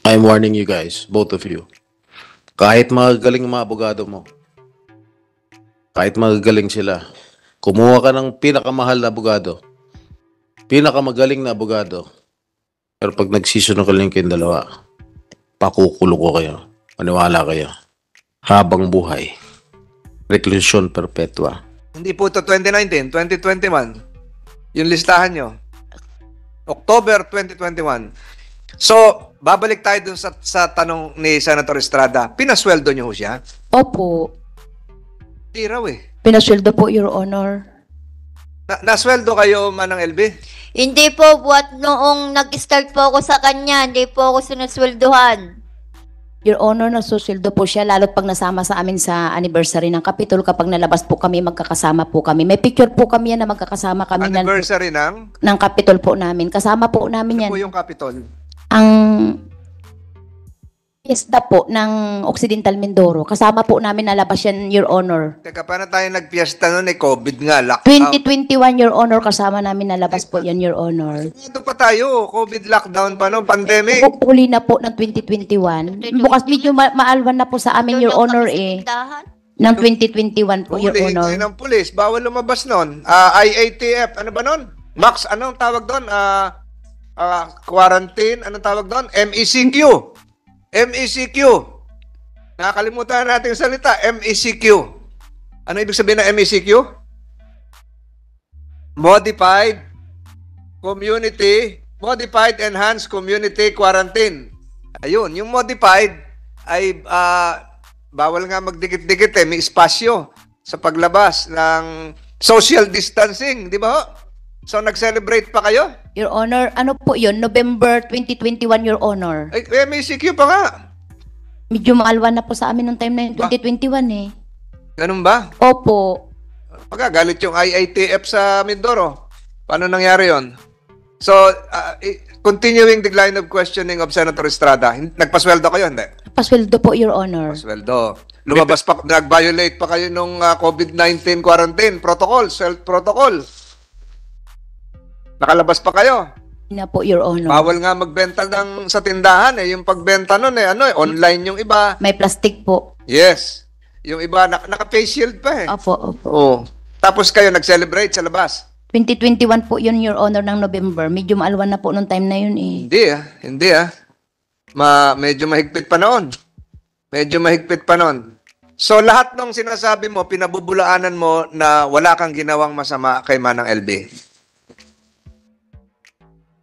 I'm warning you guys, both of you. Kahit magagaling mga abogado mo, kahit magagaling sila, kumuha ka ng pinakamahal na abogado, pinakamagaling na abogado, pero pag nagsisinungaling kayong dalawa, pakukulong ko kayo. Maniwala kayo. Habang buhay. Reclusion perpetua. Hindi po ito 2019, 2021. Yung listahan nyo. October 2021. So, babalik tayo dun sa tanong ni Senator Estrada. Pinasweldo nyo ho siya? Opo. Hindi raw eh. Pinasweldo po, Your Honor. Nasweldo kayo, Manang LB? Hindi po, buat noong nag-start po ako sa kanya, hindi po ako sinusweldohan. Your Honor, nasusweldo po siya, lalo't pag nasama sa amin sa anniversary ng Capitol, kapag nalabas po kami, magkakasama po kami. May picture po kami yan na magkakasama kami Anniversary ng? ng Capitol po namin. Kasama po namin yan. Ano po yung Capitol? Ang fiesta po ng Occidental Mindoro. Kasama po namin nalabas yan, Your Honor. Teka, paano tayo nagpiesta noon eh? COVID nga, lockdown. 2021, Your Honor, kasama namin nalabas po yan, Your Honor. Ito pa tayo, COVID lockdown pa no, pandemic. Huli na po ng 2021. Bukas medyo maalwan na po sa amin, Your Honor, eh. Ng 2021 po, Your Hulihin Honor. tayo ng pulis, bawal lumabas noon. IATF, ano ba noon? Max, anong tawag doon? Quarantine, anong tawag doon? MECQ. MECQ. Nakakalimutan natin yung salita, MECQ. Ano ibig sabihin ng MECQ? Modified Enhanced Community Quarantine. Ayun, yung modified ay bawal nga magdikit-dikit eh, may espasyo sa paglabas ng social distancing, di ba ho? So, nag-celebrate pa kayo? Your Honor, ano po yun? November 2021, Your Honor. Ay, MECQ pa nga. Medyo maalwan na po sa amin nung time na yun, 2021 eh. Ganun ba? Opo. Magagalit yung IITF sa Mindoro. Paano nangyari yon? So, continuing the line of questioning of Senator Estrada, nagpasweldo kayo, hindi? Pasweldo po, Your Honor. Pasweldo. Lumabas pa, nag-violate pa kayo nung COVID-19 quarantine protocol, self-protocol. Nakalabas pa kayo. Na po, Your Honor. Bawal nga magbenta sa tindahan eh. Yung pagbenta nun eh, online yung iba. May plastic po. Yes. Yung iba, naka-face shield pa eh. Opo, opo. Oo. Tapos kayo nag-celebrate sa labas. 2021 po yun, Your Honor, ng November. Medyo maalwan na po nung time na yun eh. Hindi ah. Medyo mahigpit pa noon. Medyo mahigpit pa noon. So lahat ng sinasabi mo, pinabubulaanan mo na wala kang ginawang masama kay Manang LB.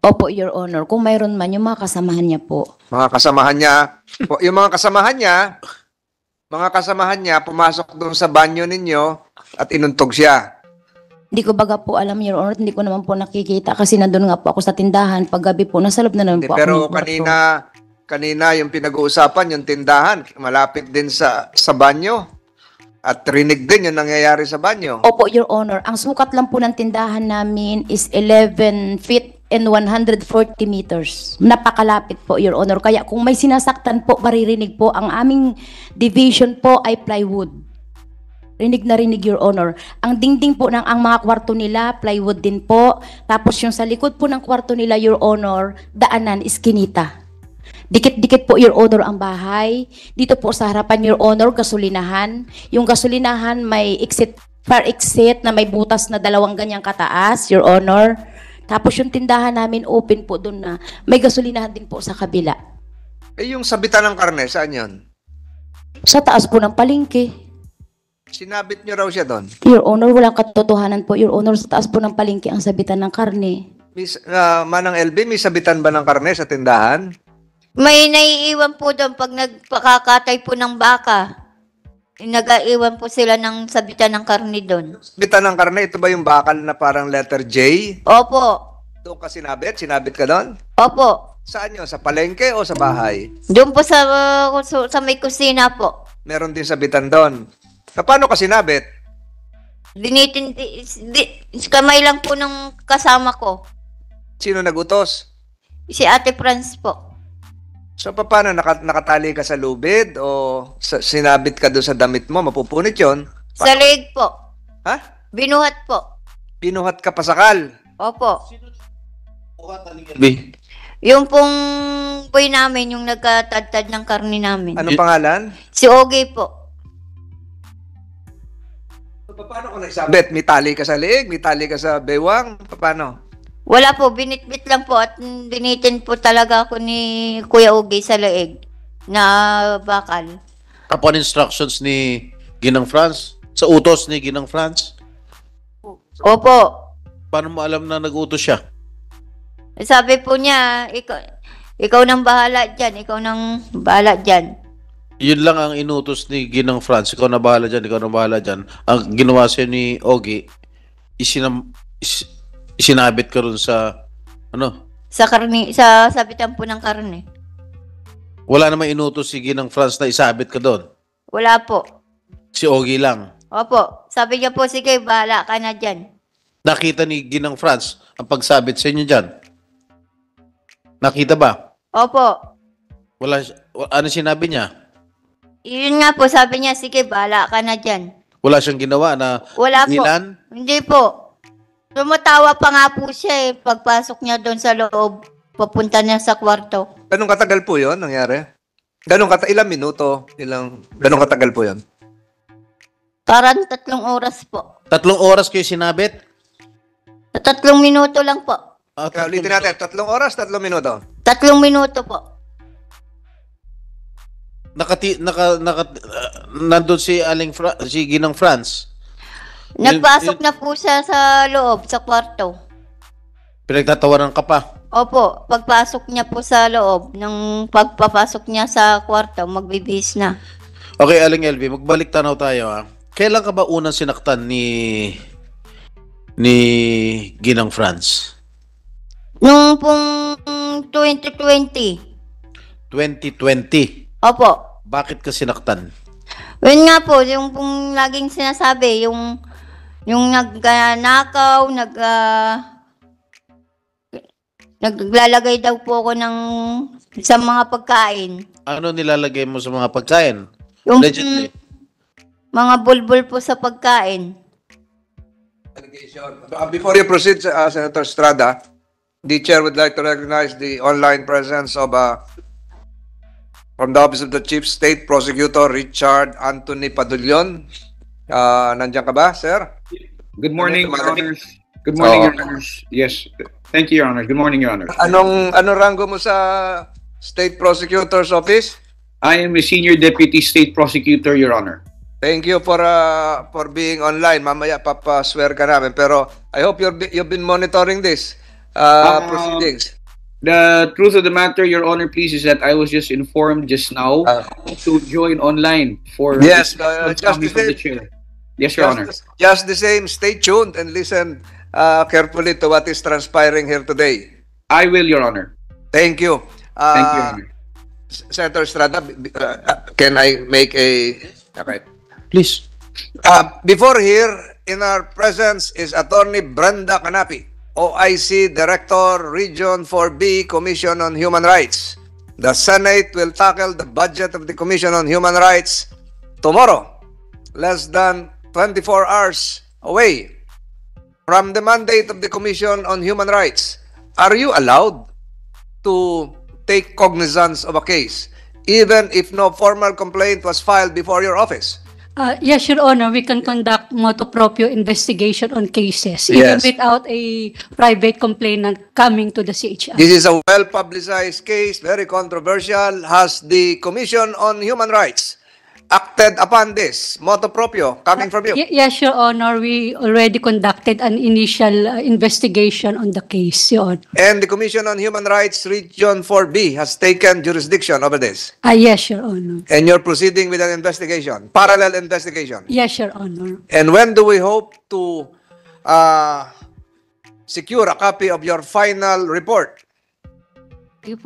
Opo, Your Honor. Kung mayroon man, yung mga kasamahan niya po. Mga kasamahan niya, yung mga kasamahan niya, pumasok doon sa banyo ninyo at inuntog siya. Hindi ko baga po alam, Your Honor. Hindi ko naman po nakikita kasi nandun nga po ako sa tindahan. Paggabi po, nasa loob na naman po Pero ako. kanina yung pinag-uusapan, yung tindahan, malapit din sa banyo. At rinig din yung nangyayari sa banyo. Opo, Your Honor. Ang sukat lang po ng tindahan namin is 11 feet and 140 meters. Napakalapit po, Your Honor. Kaya kung may sinasaktan po, maririnig po. Ang aming division po ay plywood. Rinig na rinig, Your Honor. Ang dingding po ng ang mga kwarto nila, plywood din po. Tapos yung sa likod po ng kwarto nila, Your Honor, daanan, iskinita. Dikit-dikit po, Your Honor, ang bahay. Dito po sa harapan, Your Honor, gasolinahan. Yung gasolinahan may fire exit na may butas na 2 ganyang kataas, Your Honor. Tapos yung tindahan namin open po doon na may gasolinahan din po sa kabila. Eh yung sabitan ng karne, saan yun? Sa taas po ng palengke. Sinabit nyo raw siya doon? Your Honor, walang katotohanan po, Your Honor. Sa taas po ng palengke ang sabitan ng karne. Manang LB, may sabitan ba ng karne sa tindahan? May naiiwan po doon pag nagpakakatay po ng baka. Nag-aiwan po sila ng sabitan ng karne doon. Sabitan ng karne, ito ba yung bakal na parang letter J? Opo. Doon ka sinabit? Sinabit ka doon? Opo. Saan yun? Sa palengke o sa bahay? Doon po sa may kusina po. Meron din sabitan doon. Paano ka sinabit? Kamay lang po ng kasama ko. Sino nagutos? Si Ate Franz po. So, paano? Nakatali ka sa lubid o sinabit ka doon sa damit mo? Mapupunit yun? Sa leg po. Ha? Binuhat po. Binuhat ka pasakal? Opo. Yung pong boy namin, yung nagkatadtad ng karne namin. Anong pangalan? Si Ogie po. Paano ko naisabit? May tali ka sa leeg? May tali ka sa bewang? Paano? Wala po, binitbit lang po at binitin po talaga ako ni Kuya Ogie sa leeg na bakal. Upon instructions ni Ginang France? Sa utos ni Ginang France? Opo. Paano mo alam na nag-utos siya? Sabi po niya, ikaw nang bahala dyan, ikaw nang bahala dyan. Yun lang ang inutos ni Ginang France. Ikaw na bahala dyan, ikaw na bahala dyan. Ang ginawa sa'yo ni Ogie, isinabit ka rin sa, ano? Sa karne, sa sabitan po ng karne. Wala namang inutos si Ginang France na isabit ka doon. Wala po. Si Ogie lang. Opo. Sabi niya po, sige, bahala ka na dyan. Nakita ni Ginang France ang pagsabit sa inyo dyan. Nakita ba? Opo. Ano sinabi niya? Yun nga po, sabi niya, sige, bahala ka na dyan. Wala siyang ginawa na Wala po. ilan? Hindi po. Tumatawa pa nga po siya pagpasok niya doon sa loob, papunta niya sa kwarto. Ganong katagal po yun nangyari? Ilang minuto? Ganong katagal po yun? Parang 3 oras po. 3 oras kayo sinabit? Sa 3 minuto lang po. Kaya ulitin natin, 3 oras, 3 minuto. 3 minuto po. Nandun si si Ginang France. Nagpasok na po siya sa loob, sa kwarto. Pinagtatawaran ka pa. Opo, pagpasok niya po sa loob, nang pagpapasok niya sa kwarto, magbibihis na. Okay, Aling LV, magbalik tanaw tayo ha. Kailan ka ba unang sinaktan ni Ginang France? Nung pong 2020. 2020. Opo. Bakit ka sinaktan? Yun nga po, yung pong laging sinasabi, yung nagnakaw, naglalagay daw po ako sa mga pagkain. Ano nilalagay mo sa mga pagkain? Yung Allegedly. mga bulbul po sa pagkain. Before you proceed, Senator Estrada, the chair would like to recognize the online presence of from the Office of the Chief State Prosecutor Richard Anthony Padulion. Nandiyan ka ba, sir? Good morning, Ano, Your Honors. Good morning, Your Honors. Yes, thank you, Your Honor. Good morning, Your Honor. Anong rango mo sa State Prosecutor's Office? I am a Senior Deputy State Prosecutor, Your Honor. Thank you for being online. Mamaya papaswear ka namin. Pero I hope you've been monitoring this proceedings. The truth of the matter, Your Honor, please, is that I was just informed just now to join online for Yes, coming from the chair. Yes, Your Honor. Just the same, stay tuned and listen carefully to what is transpiring here today. I will, Your Honor. Thank you. Thank you, Your Honor. Senator Estrada, can I make a... Okay. Please. Before here, in our presence is Attorney Brenda Canapi, OIC Director, Region 4B, Commission on Human Rights. The Senate will tackle the budget of the Commission on Human Rights tomorrow, less than 24 hours away from the mandate of the Commission on Human Rights. Are you allowed to take cognizance of a case, even if no formal complaint was filed before your office? Yes, Your Honor, we can conduct motu proprio investigation on cases, Yes. even without a private complainant coming to the CHR. This is a well-publicized case, very controversial. Has the Commission on Human Rights acted upon this motu proprio coming from you? Yes, Your Honor, we already conducted an initial investigation on the case, Your Honor. And the Commission on Human Rights Region 4B has taken jurisdiction over this. Yes, Your Honor. And you're proceeding with an investigation, parallel investigation. Yes, Your Honor. And when do we hope to secure a copy of your final report? We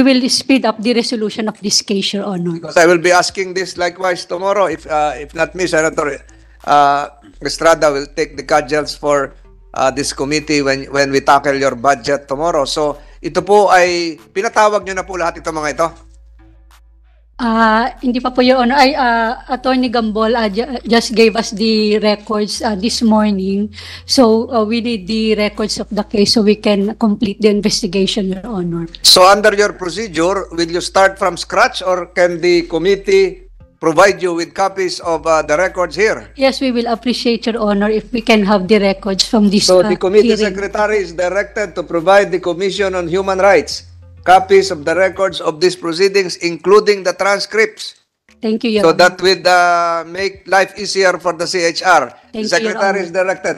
will speed up the resolution of this case, Your Honor. Because I will be asking this likewise tomorrow. If not me, Senator Estrada will take the cudgels for this committee when we tackle your budget tomorrow. So ito po ay pinatawag nyo na po lahat itong mga ito. Hindi pa po, Your Honor. Attorney Gambol just gave us the records this morning. So we need the records of the case so we can complete the investigation, Your Honor. So under your procedure, will you start from scratch or can the committee provide you with copies of the records here? Yes, we will appreciate, Your Honor, if we can have the records from this So the committee hearing. secretary is directed to provide the Commission on Human Rights copies of the records of these proceedings, including the transcripts, Thank you, Your so Honor. that would make life easier for the CHR. Thank The you, Your secretary Honor. is directed.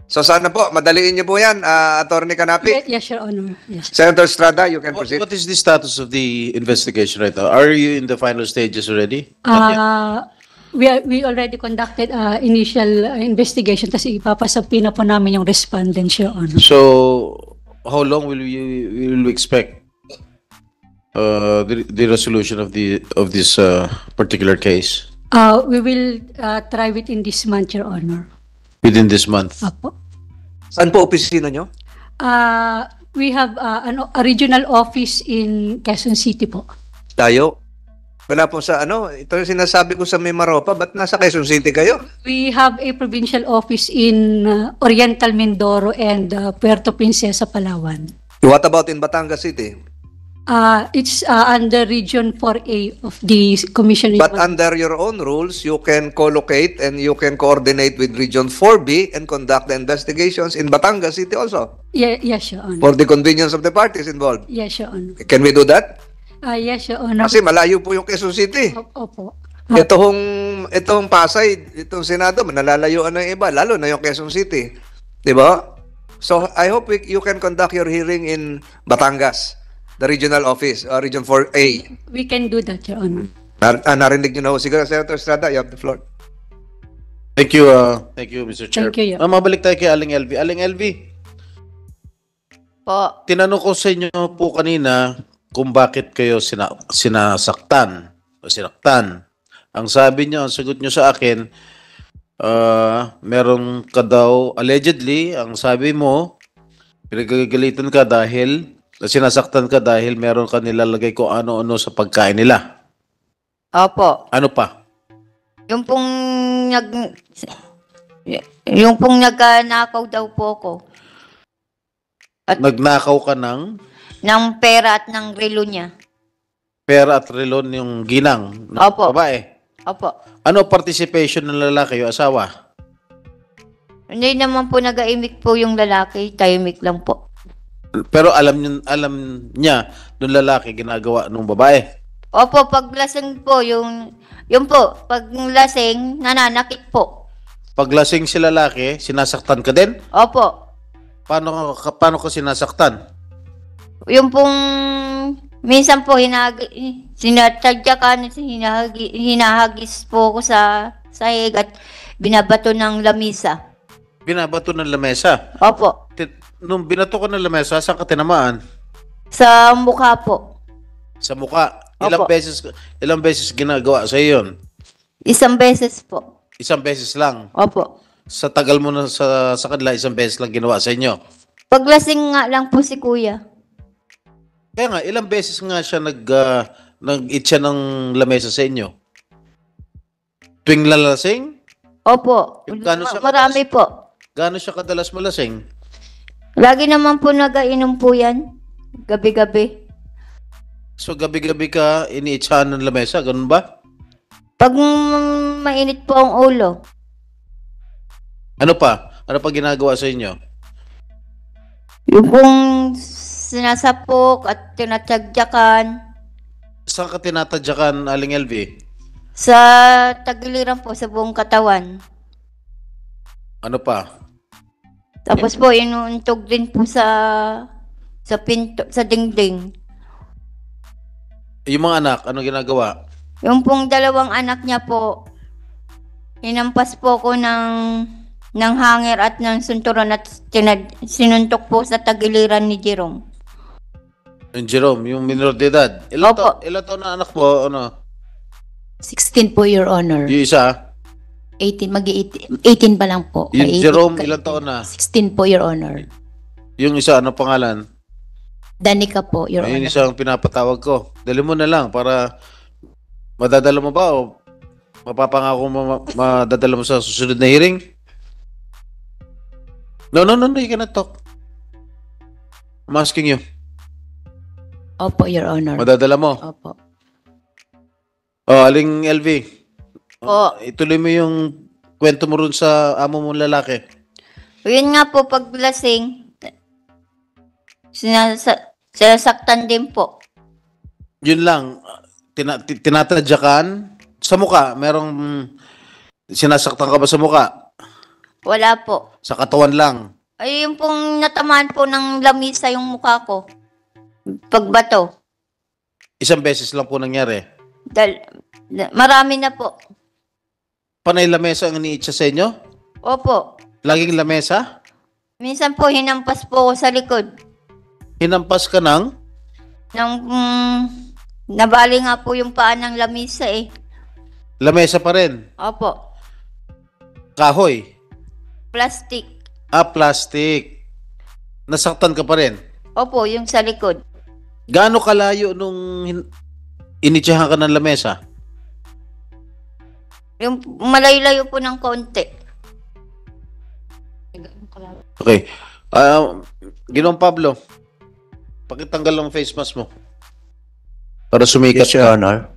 So sana po, madaliin niyo po yan, Attorney Canapi. Yes, Your Honor. Yes. Senator Estrada, you can proceed. What is the status of the investigation right now? Are you in the final stages already? We already conducted initial investigation kasi ipapasabpi na po namin yung respondents, Your Honor. So, how long will you expect the resolution of this particular case We will try within this month, Your Honor. within this month? Apo. Saan po opisina nyo? We have a regional office in Quezon City po. Tayo. Wala po sa ito yung sinasabi ko sa Mimaropa, ba't nasa Quezon City kayo? We have a provincial office in Oriental Mindoro and Puerto Princesa, Palawan. What about in Batangas City? It's under Region 4A of the Commission. But under your own rules, you can co-locate and you can coordinate with Region 4B and conduct the investigations in Batangas City also, Yes, Your Honor. for the convenience of the parties involved. Yes, Your Honor. Can we do that? Yes, Your Honor. Kasi malayo po yung Quezon City. Opo. Itong Pasay, itong Senado, nalalayuan ng iba, lalo na yung Quezon City. Di ba? So, I hope you can conduct your hearing in Batangas, the regional office, Region 4A. We can do that, Your Honor. Narinig nyo na ho. Siguro, Senator Estrada, you have the floor. Thank you, Mr. Chair. Thank you, yeah. Mabalik tayo kay Aling LV. Aling LV, Po. tinanong ko sa inyo po kanina kung bakit kayo sinasaktan o sinaktan. Ang sabi niyo, ang sagot niyo sa akin, meron ka daw, allegedly, ang sabi mo, pinagagalitan ka dahil, sinasaktan ka dahil meron ka nilalagay kung ano-ano sa pagkain nila. Opo. Ano pa? Yung pong nagnakaw daw po ko Nagnakaw ka ng ng pera at ng relo niya. pera at relon yung ginang ng Opo. babae. Opo. Ano participation ng lalaki o asawa? Hindi naman po nag-aimik po yung lalaki. Tahimik lang po. Pero alam niya nung lalaki ginagawa nung babae. Opo, pag lasing po, yung po, pag lasing, nananakit po. Pag lasing si lalaki, sinasaktan ka din? Opo. Paano ka sinasaktan? Yung pong, minsan po, sinatadyakan, hinahagis po ko sa sahig at binabato ng lamisa. Binabato ng lamesa. Opo. Nung binato ka ng lamesa, saan ka tinamaan? Sa mukha po. Sa muka. Opo. Ilang beses ginagawa sa iyon? Isang beses po. Isang beses lang. Opo. Sa tagal mo na sa kanila, isang beses lang ginawa sa inyo. Paglasing nga lang po si kuya. Kaya nga, ilang beses nga siya nag-eat siya ng lamesa sa inyo? Tuwing lalasing? Opo. Gaano siya Marami po. Gaano siya kadalas malasing? Lagi naman po nag-ainom po yan. Gabi-gabi. So gabi-gabi ka iniitsahan ng lamesa, ganun ba? Pag mainit po ang ulo, Ano pa? Ano pa ginagawa sa inyo? yung pong sinasapok at tinatagyakan Saan ka tinatadyakan, Aling LV? sa tagiliran po sa buong katawan. Ano pa? Tapos po, inuuntog din po sa pinto, sa dingding. Yung mga anak, ano ginagawa? Yung pong dalawang anak niya po, hinampas po ko ng hanger at ng sunturon at sinuntok po sa tagiliran ni Jerome. Yung Jerome, yung minor de edad. Opo. Ilan taon na anak mo? Ano? 16 po, Your Honor. Yung isa? 18 pa lang po. Yung 18 Jerome, ka- ilan taon na? 16 po, Your Honor. Yung isa, ano pangalan? Danica po, Your Ayun Honor. isang pinapatawag ko. Dali mo na lang para Madadala mo ba o mapapangako mo madadala mo sa susunod na hearing? No, you cannot talk. I'm asking you. Opo, Your Honor. Madadala mo? Opo. Oh, Aling LV. Po. Ituloy mo yung kwento mo rin sa amo mong lalaki. Yun nga po, pag lasing, sinasaktan din po. Yun lang. Tinatadyakan sa muka. Merong sinasaktan ka ba sa muka? Wala po. Sa katawan lang. Ay, yung pong natamaan po ng lamisa yung mukha ko. Pagbato. Isang beses lang po nangyari. Marami na po. Panay lamesa ang iniitsa sa inyo? Opo. Laging lamesa? Minsan po, hinampas po ako sa likod. Hinampas ka ng? Nabali nga po yung paa ng lamisa eh. Lamesa pa rin? Opo. Kahoy? Plastic. Plastic. Nasaktan ka pa rin? Opo, yung sa likod. Gaano kalayo nung initsahan ka ng lamesa? Yung malayo-layo po ng konti. Okay. Ginoong Pablo, pakitanggal ang face mask mo. Para sumikat Yes, Your Honor.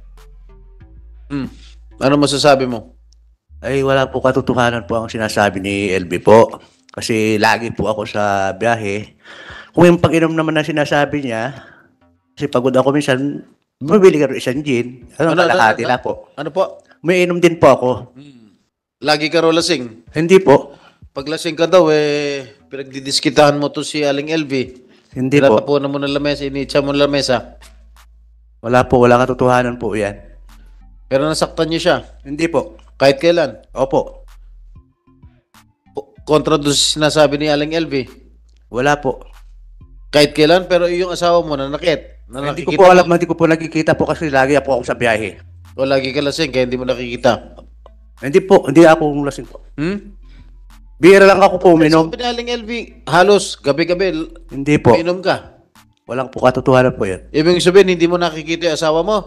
Ano masasabi mo? Ay, wala po katotohanan po ang sinasabi ni LB po. Kasi lagi po ako sa biyahe. Kung yung pag-inom naman na sinasabi niya, kasi pagod ako minsan, bumibili ka rin isang gin. Kalahati na po. Ano po? May inom din po ako. Lagi ka raw lasing. Hindi po. Pag lasing ka daw, pinagdidiskitahan mo to si Aling LV. Hindi po. Tinatapunan mo ng lamesa, initsa mo ng lamesa. Wala po, wala katotohanan po yan. Pero nasaktan niyo siya. Hindi po. Kahit kailan. Opo. Kontra doon sa sinasabi ni Aling LV. Wala po. Kahit kailan, pero yung asawa mo nanakit. Hindi ko po alam, hindi ko po nakikita po kasi lagi po ako sa biyahe. O lagi ka lasing, kaya hindi mo nakikita. Hindi po, hindi ako lasing po. Bira lang ako po uminom. Sabi ni Aling LV, halos gabi-gabi, Hindi po. uminom ka. Walang po katotohanan po yan. Ibig sabihin, hindi mo nakikita yung asawa mo.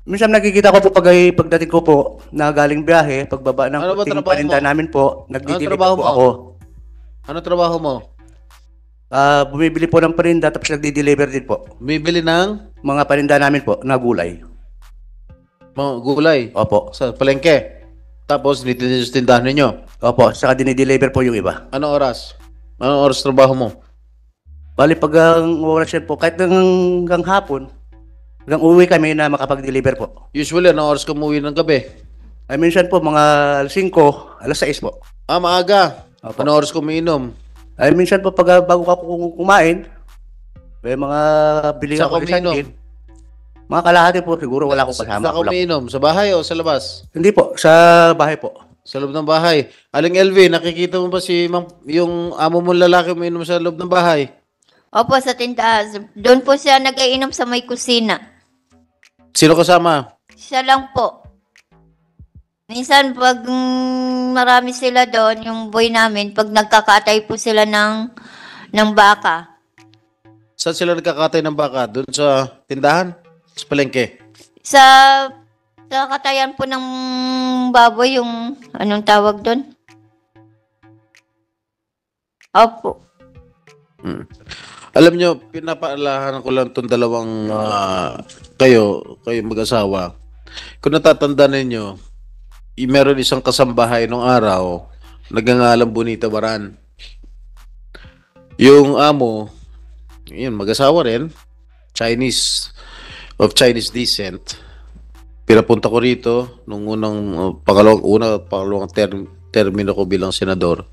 Minsan nakikita ko po pagdating ko po na galing biyahe, pagbaba ng Ano ba puting trabaho paninda mo? namin po, nagdideliver trabaho po mo? ako. Ano trabaho mo? Bumibili po ng paninda tapos nagdi-deliver din po. Bumibili ng Mga paninda namin po na gulay. mga gulay Opo. sa palengke. Tapos, nitinis tindahan ninyo. Opo, saka dinideliver po yung iba. Anong oras? Anong oras trabaho mo? Bali pag ang oras yan po, kahit hanggang hapon, hanggang uwi kami na makapag-deliver po. Usually, anong oras ka umuwi ng gabi? Ay minsan po mga 5, alas 6 po. Maaga. Opo. Anong oras ka umiinom? Ay minsan po pag bago ka kumain, may mga bili Saan ako ka isang umiinom? gin. Mga kalahati po, siguro wala akong kasama. Saan ka Wala- umiinom? Sa bahay o sa labas? Hindi po, sa bahay po. Sa loob ng bahay. Aling LV, nakikita mo ba yung amo mong lalaki umiinom sa loob ng bahay? Opo, sa tindahan. Doon po siya nag-iinom sa may kusina. Sino kasama? Siya lang po. Minsan, pag marami sila doon, yung boy namin, pag nagkakatay po sila ng baka. Saan sila nagkakatay ng baka? Doon sa tindahan? Sa palengke? Sa katayan po ng baboy, yung anong tawag doon? Opo. Alam nyo, pinapaalahan ko lang itong dalawang kayo mag-asawa. Kung natatanda ninyo, meron isang kasambahay nung araw, nagngangalang Bonita Baran. Yung amo, yun, mag-asawa rin, of Chinese descent. Pinapunta ko rito nung pangalawang termino ko bilang senador.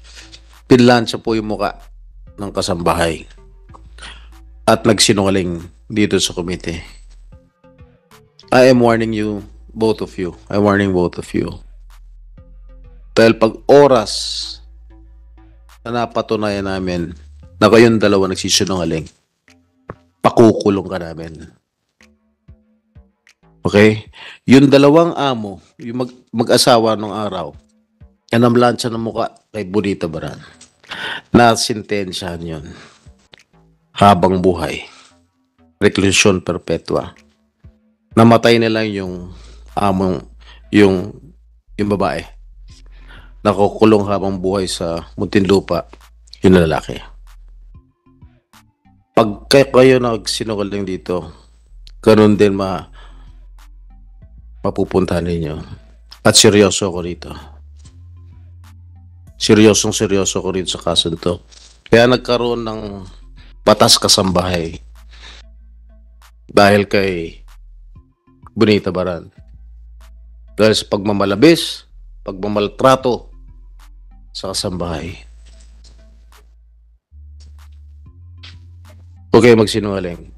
Pinlansya po yung muka ng kasambahay. At nagsinungaling dito sa komite. I am warning you, both of you. I'm warning both of you. Dahil pag oras na napatunayan namin na kayong dalawa nagsisinungaling, pakukulong ka namin. Okay? Yung dalawang amo, yung mag-asawa nung araw, yan ang lansya ng muka kay Bonita Baran. Nasintensyahan yun. Habang buhay. Reclusion perpetua. Namatay na lang yung among yung babae. Nakukulong habang buhay sa Muntinlupa, yung lalaki. Pag kayo nagsinungaling dito, ganun din mapupuntahan ninyo. At seryoso ko rito. Seryoso ko rito sa kaso nito. Kaya nagkaroon ng batas kasambahay dahil kay Bonita Baran. Dahil sa pagmamalabis, pagmamaltrato sa kasambahay. Huwag kayo magsinungaling.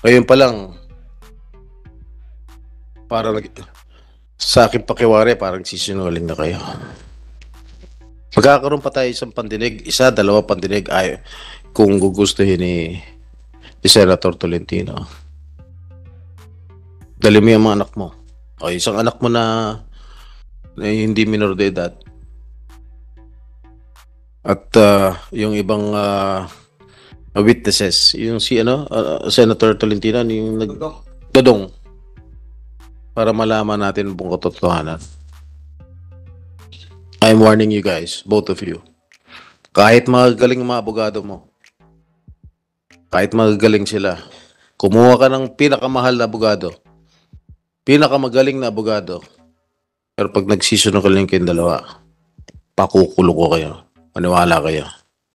Ngayon pa lang, parang sa akin pakiwari, parang sisinungaling na kayo. Magkakaroon pa tayo isang pandinig, dalawa pandinig ay kung gugustuhin ni Senator Tolentino. Dali mo yung mga anak mo. O isang anak mo na hindi minor de edad. At yung ibang witnesses, yung si Senator Tolentino, yung Dodong, para malaman natin ang buong katotohanan. I'm warning you guys, both of you. Kahit magagaling ang mga abogado mo, kahit magagaling sila, kumuha ka ng pinakamahal na abogado, pinakamagaling na abogado, pero pag nagsisunod ka lang kayong dalawa, pakukulo ko kayo. Maniwala kayo.